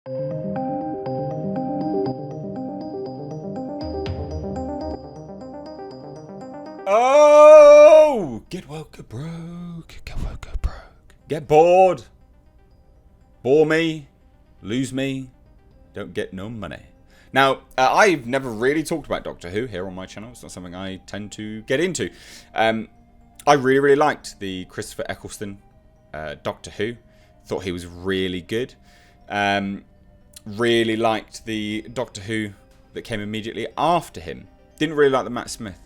Oh! Get woke or broke. Get woke or broke. Get bored. Bore me. Lose me. Don't get no money. Now, I've never really talked about Doctor Who here on my channel. It's not something I tend to get into. I really liked the Christopher Eccleston Doctor Who. Thought he was really good. Really liked the Doctor Who that came immediately after him. Didn't really like the Matt Smith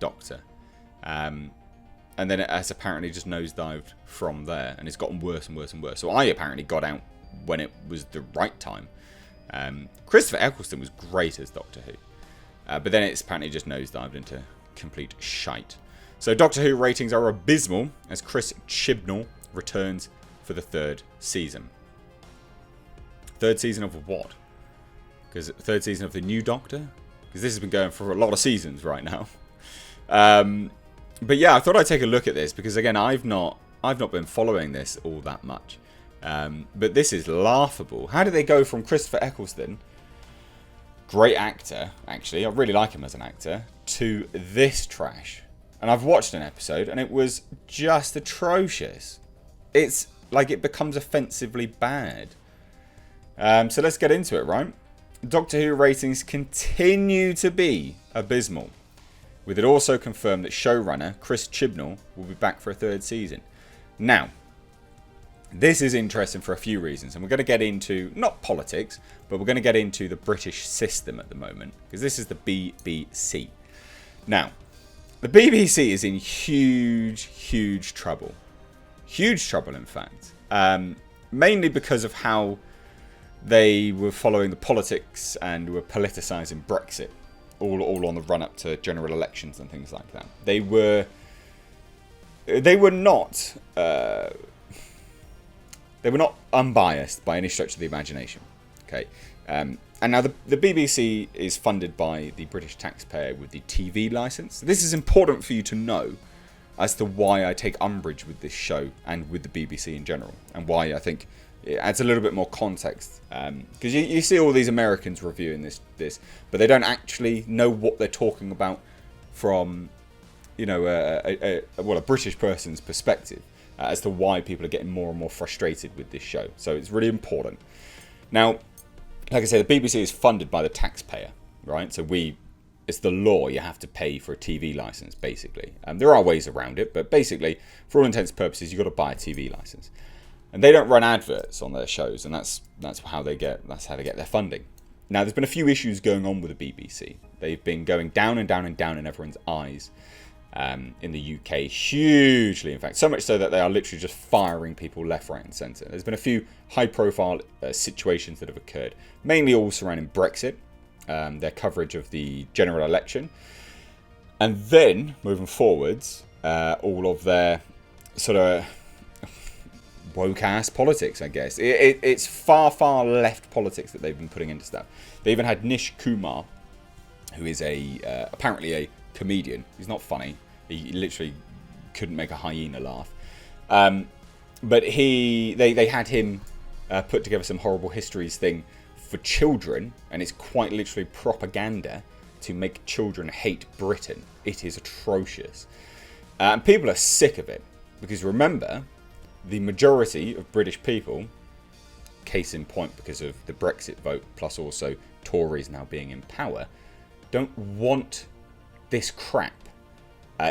Doctor. And then it has apparently just nosedived from there. And it's gotten worse and worse and worse. So I apparently got out when it was the right time. Christopher Eccleston was great as Doctor Who. But then it's apparently just nosedived into complete shite. So Doctor Who ratings are abysmal as Chris Chibnall returns for the third season. Third season of what? Because third season of the new Doctor? Because this has been going for a lot of seasons right now. But yeah, I thought I'd take a look at this because again, I've not been following this all that much. But this is laughable. How did they go from Christopher Eccleston, great actor, actually, I really like him as an actor, to this trash? And I've watched an episode and it was just atrocious. It's like it becomes offensively bad. So let's get into it, right? Doctor Who ratings continue to be abysmal, with it also confirmed that showrunner Chris Chibnall will be back for a third season. Now, this is interesting for a few reasons, and we're going to get into, not politics, but we're going to get into the British system at the moment, because this is the BBC. Now, the BBC is in huge trouble. Huge trouble, in fact. Mainly because of how they were following the politics and were politicising Brexit, all on the run-up to general elections and things like that. They were not unbiased by any stretch of the imagination. Okay, and now the BBC is funded by the British taxpayer with the TV licence. This is important for you to know as to why I take umbrage with this show and with the BBC in general, and why I think it adds a little bit more context. Because you see all these Americans reviewing this, but they don't actually know what they're talking about from, you know, a British person's perspective as to why people are getting more and more frustrated with this show. So it's really important. Now, like I said, the BBC is funded by the taxpayer, right? So it's the law. You have to pay for a TV license, basically. There are ways around it, but basically, for all intents and purposes, you've got to buy a TV license. And they don't run adverts on their shows, and that's how they get their funding. Now, there's been a few issues going on with the BBC. They've been going down and down and down in everyone's eyes in the UK, hugely, in fact, so much so that they are literally just firing people left, right, and centre. There's been a few high-profile situations that have occurred, mainly all surrounding Brexit, their coverage of the general election, and then moving forwards, all of their sort of woke-ass politics, I guess. It's far left politics that they've been putting into stuff. They even had Nish Kumar, who is apparently a comedian. He's not funny. He literally couldn't make a hyena laugh. But they had him put together some horrible histories thing for children, and it's quite literally propaganda to make children hate Britain. It is atrocious. And people are sick of it, because remember, the majority of British people, case in point because of the Brexit vote, plus also Tories now being in power, don't want this crap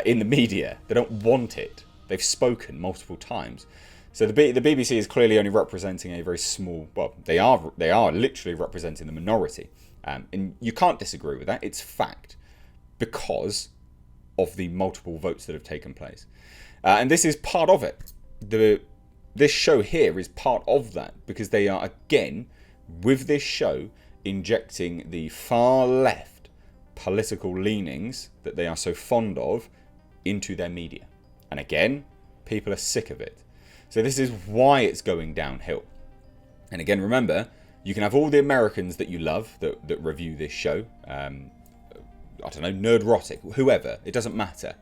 in the media. They don't want it. They've spoken multiple times. So the BBC is clearly only representing a very small, well, they are literally representing the minority. And you can't disagree with that. It's fact, because of the multiple votes that have taken place. And this is part of it. This show here is part of that, because they are, again, with this show, injecting the far left political leanings that they are so fond of into their media. And again, people are sick of it. So this is why it's going downhill. And again, remember, you can have all the Americans that you love that review this show. I don't know, Nerdrotic, whoever, it doesn't matter.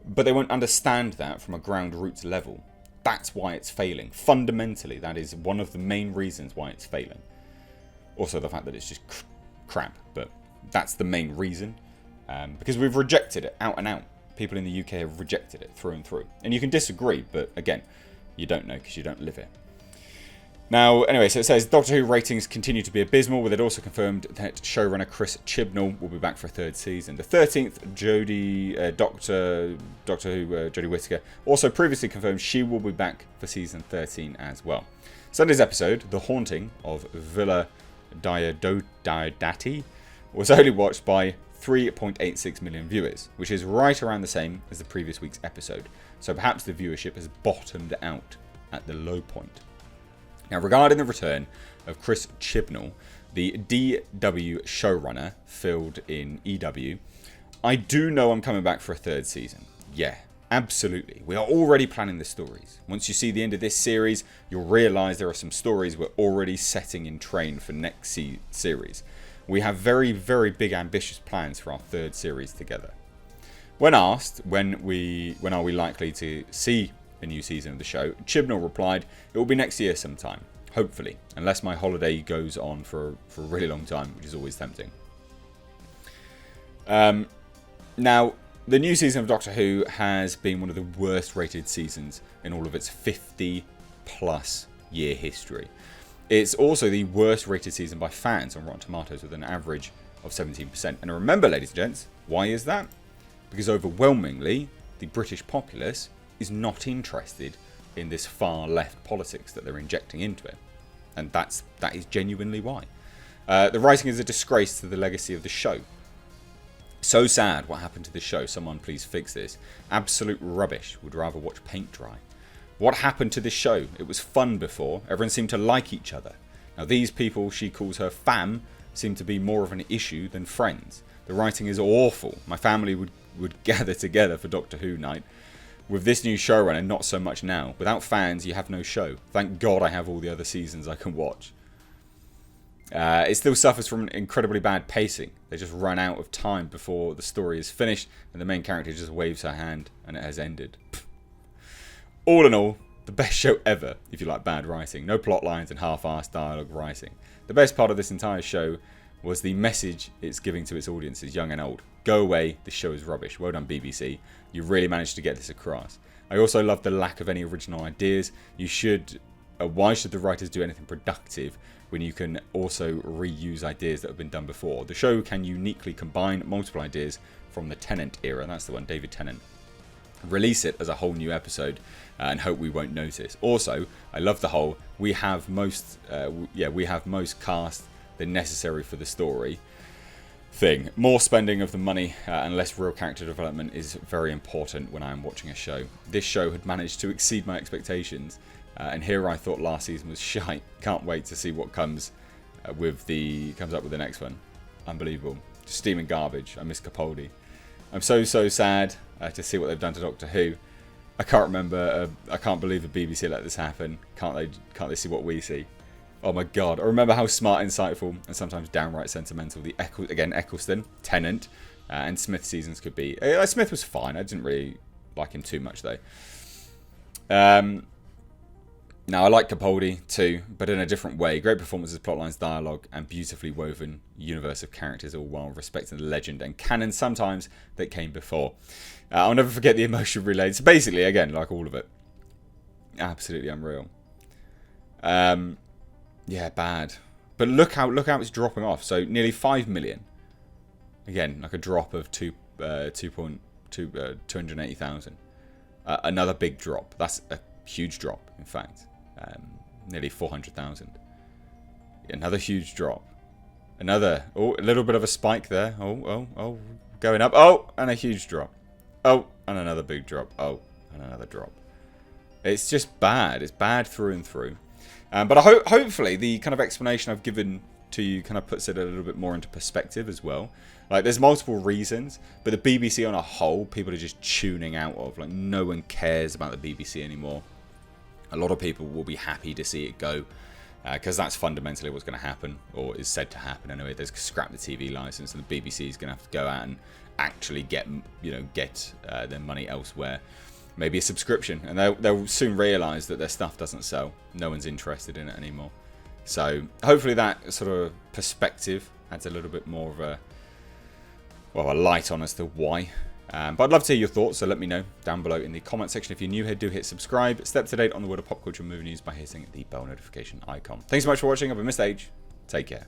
But they won't understand that from a ground roots level. That's why it's failing. Fundamentally, that is one of the main reasons why it's failing. Also, the fact that it's just crap. But that's the main reason. Because we've rejected it out and out. People in the UK have rejected it through and through. And you can disagree, but again, you don't know because you don't live it. Now, anyway, so it says Doctor Who ratings continue to be abysmal, with it also confirmed that showrunner Chris Chibnall will be back for a third season. The 13th Doctor Who, Jodie Whittaker, also previously confirmed she will be back for season 13 as well. Sunday's episode, The Haunting of Villa Diodati, was only watched by 3.86 million viewers, which is right around the same as the previous week's episode. So perhaps the viewership has bottomed out at the low point. Now, regarding the return of Chris Chibnall, the DW showrunner filled in EW, I do know I'm coming back for a third season. Yeah, absolutely. We are already planning the stories. Once you see the end of this series, you'll realise there are some stories we're already setting in train for next series. We have very, very big ambitious plans for our third series together. When asked when are we likely to see a new season of the show, Chibnall replied, "It will be next year sometime, hopefully, unless my holiday goes on for a really long time, which is always tempting." Now, the new season of Doctor Who has been one of the worst rated seasons in all of its 50-plus year history. It's also the worst rated season by fans on Rotten Tomatoes, with an average of 17%. And remember, ladies and gents, why is that? Because overwhelmingly, the British populace is not interested in this far left politics that they're injecting into it. And that is genuinely why. The writing is a disgrace to the legacy of the show. So sad what happened to the show. Someone please fix this. Absolute rubbish. Would rather watch paint dry. What happened to this show? It was fun before. Everyone seemed to like each other. Now these people she calls her fam seem to be more of an issue than friends. The writing is awful. My family would gather together for Doctor Who night. With this new showrunner, not so much now. Without fans, you have no show. Thank God I have all the other seasons I can watch. It still suffers from incredibly bad pacing. They just run out of time before the story is finished, and the main character just waves her hand, and it has ended. All in all, the best show ever, if you like bad writing. No plot lines and half-assed dialogue writing. The best part of this entire show was the message it's giving to its audiences, young and old. Go away, this show is rubbish. Well done, BBC. You really managed to get this across. I also love the lack of any original ideas. Why should the writers do anything productive when you can also reuse ideas that have been done before? The show can uniquely combine multiple ideas from the Tennant era, and that's the one, David Tennant. Release it as a whole new episode and hope we won't notice. Also, I love the whole we have most cast than necessary for the story thing. More spending of the money and less real character development is very important when I am watching a show. This show had managed to exceed my expectations, and here I thought last season was shite. Can't wait to see what comes up with the next one. Unbelievable. Steaming garbage. I miss Capaldi. I'm so sad to see what they've done to Doctor Who. I can't remember. I can't believe the BBC let this happen. Can't they see what we see? Oh my God! I remember how smart, insightful, and sometimes downright sentimental the Eccleston, Tennant, and Smith seasons could be. Smith was fine. I didn't really like him too much though. Now I like Capaldi too, but in a different way. Great performances, plotlines, dialogue, and beautifully woven universe of characters, all while respecting the legend and canon sometimes that came before. I'll never forget the emotion relayed. So basically, again, like all of it, absolutely unreal. Yeah, bad. But look how it's dropping off. So nearly 5 million. Again, like a drop of 280,000. Another big drop. That's a huge drop, in fact. Nearly 400,000. Another huge drop. A little bit of a spike there. Oh, going up. Oh, and a huge drop. Oh, and another big drop. Oh, and another drop. It's just bad. It's bad through and through. But hopefully the kind of explanation I've given to you kind of puts it a little bit more into perspective as well. Like, there's multiple reasons, but the BBC on a whole, people are just tuning out of. Like, no one cares about the BBC anymore. A lot of people will be happy to see it go, because that's fundamentally what's going to happen, or is said to happen anyway. There's scrap the TV license, and the BBC is going to have to go out and actually get their money elsewhere. Maybe a subscription, and they'll soon realise that their stuff doesn't sell. No one's interested in it anymore. So hopefully that sort of perspective adds a little bit more of a light on as to why. But I'd love to hear your thoughts, so let me know down below in the comment section. If you're new here, do hit subscribe. Stay up to date on the world of pop culture and movie news by hitting the bell notification icon. Thanks so much for watching. I've been Mr. H. Take care.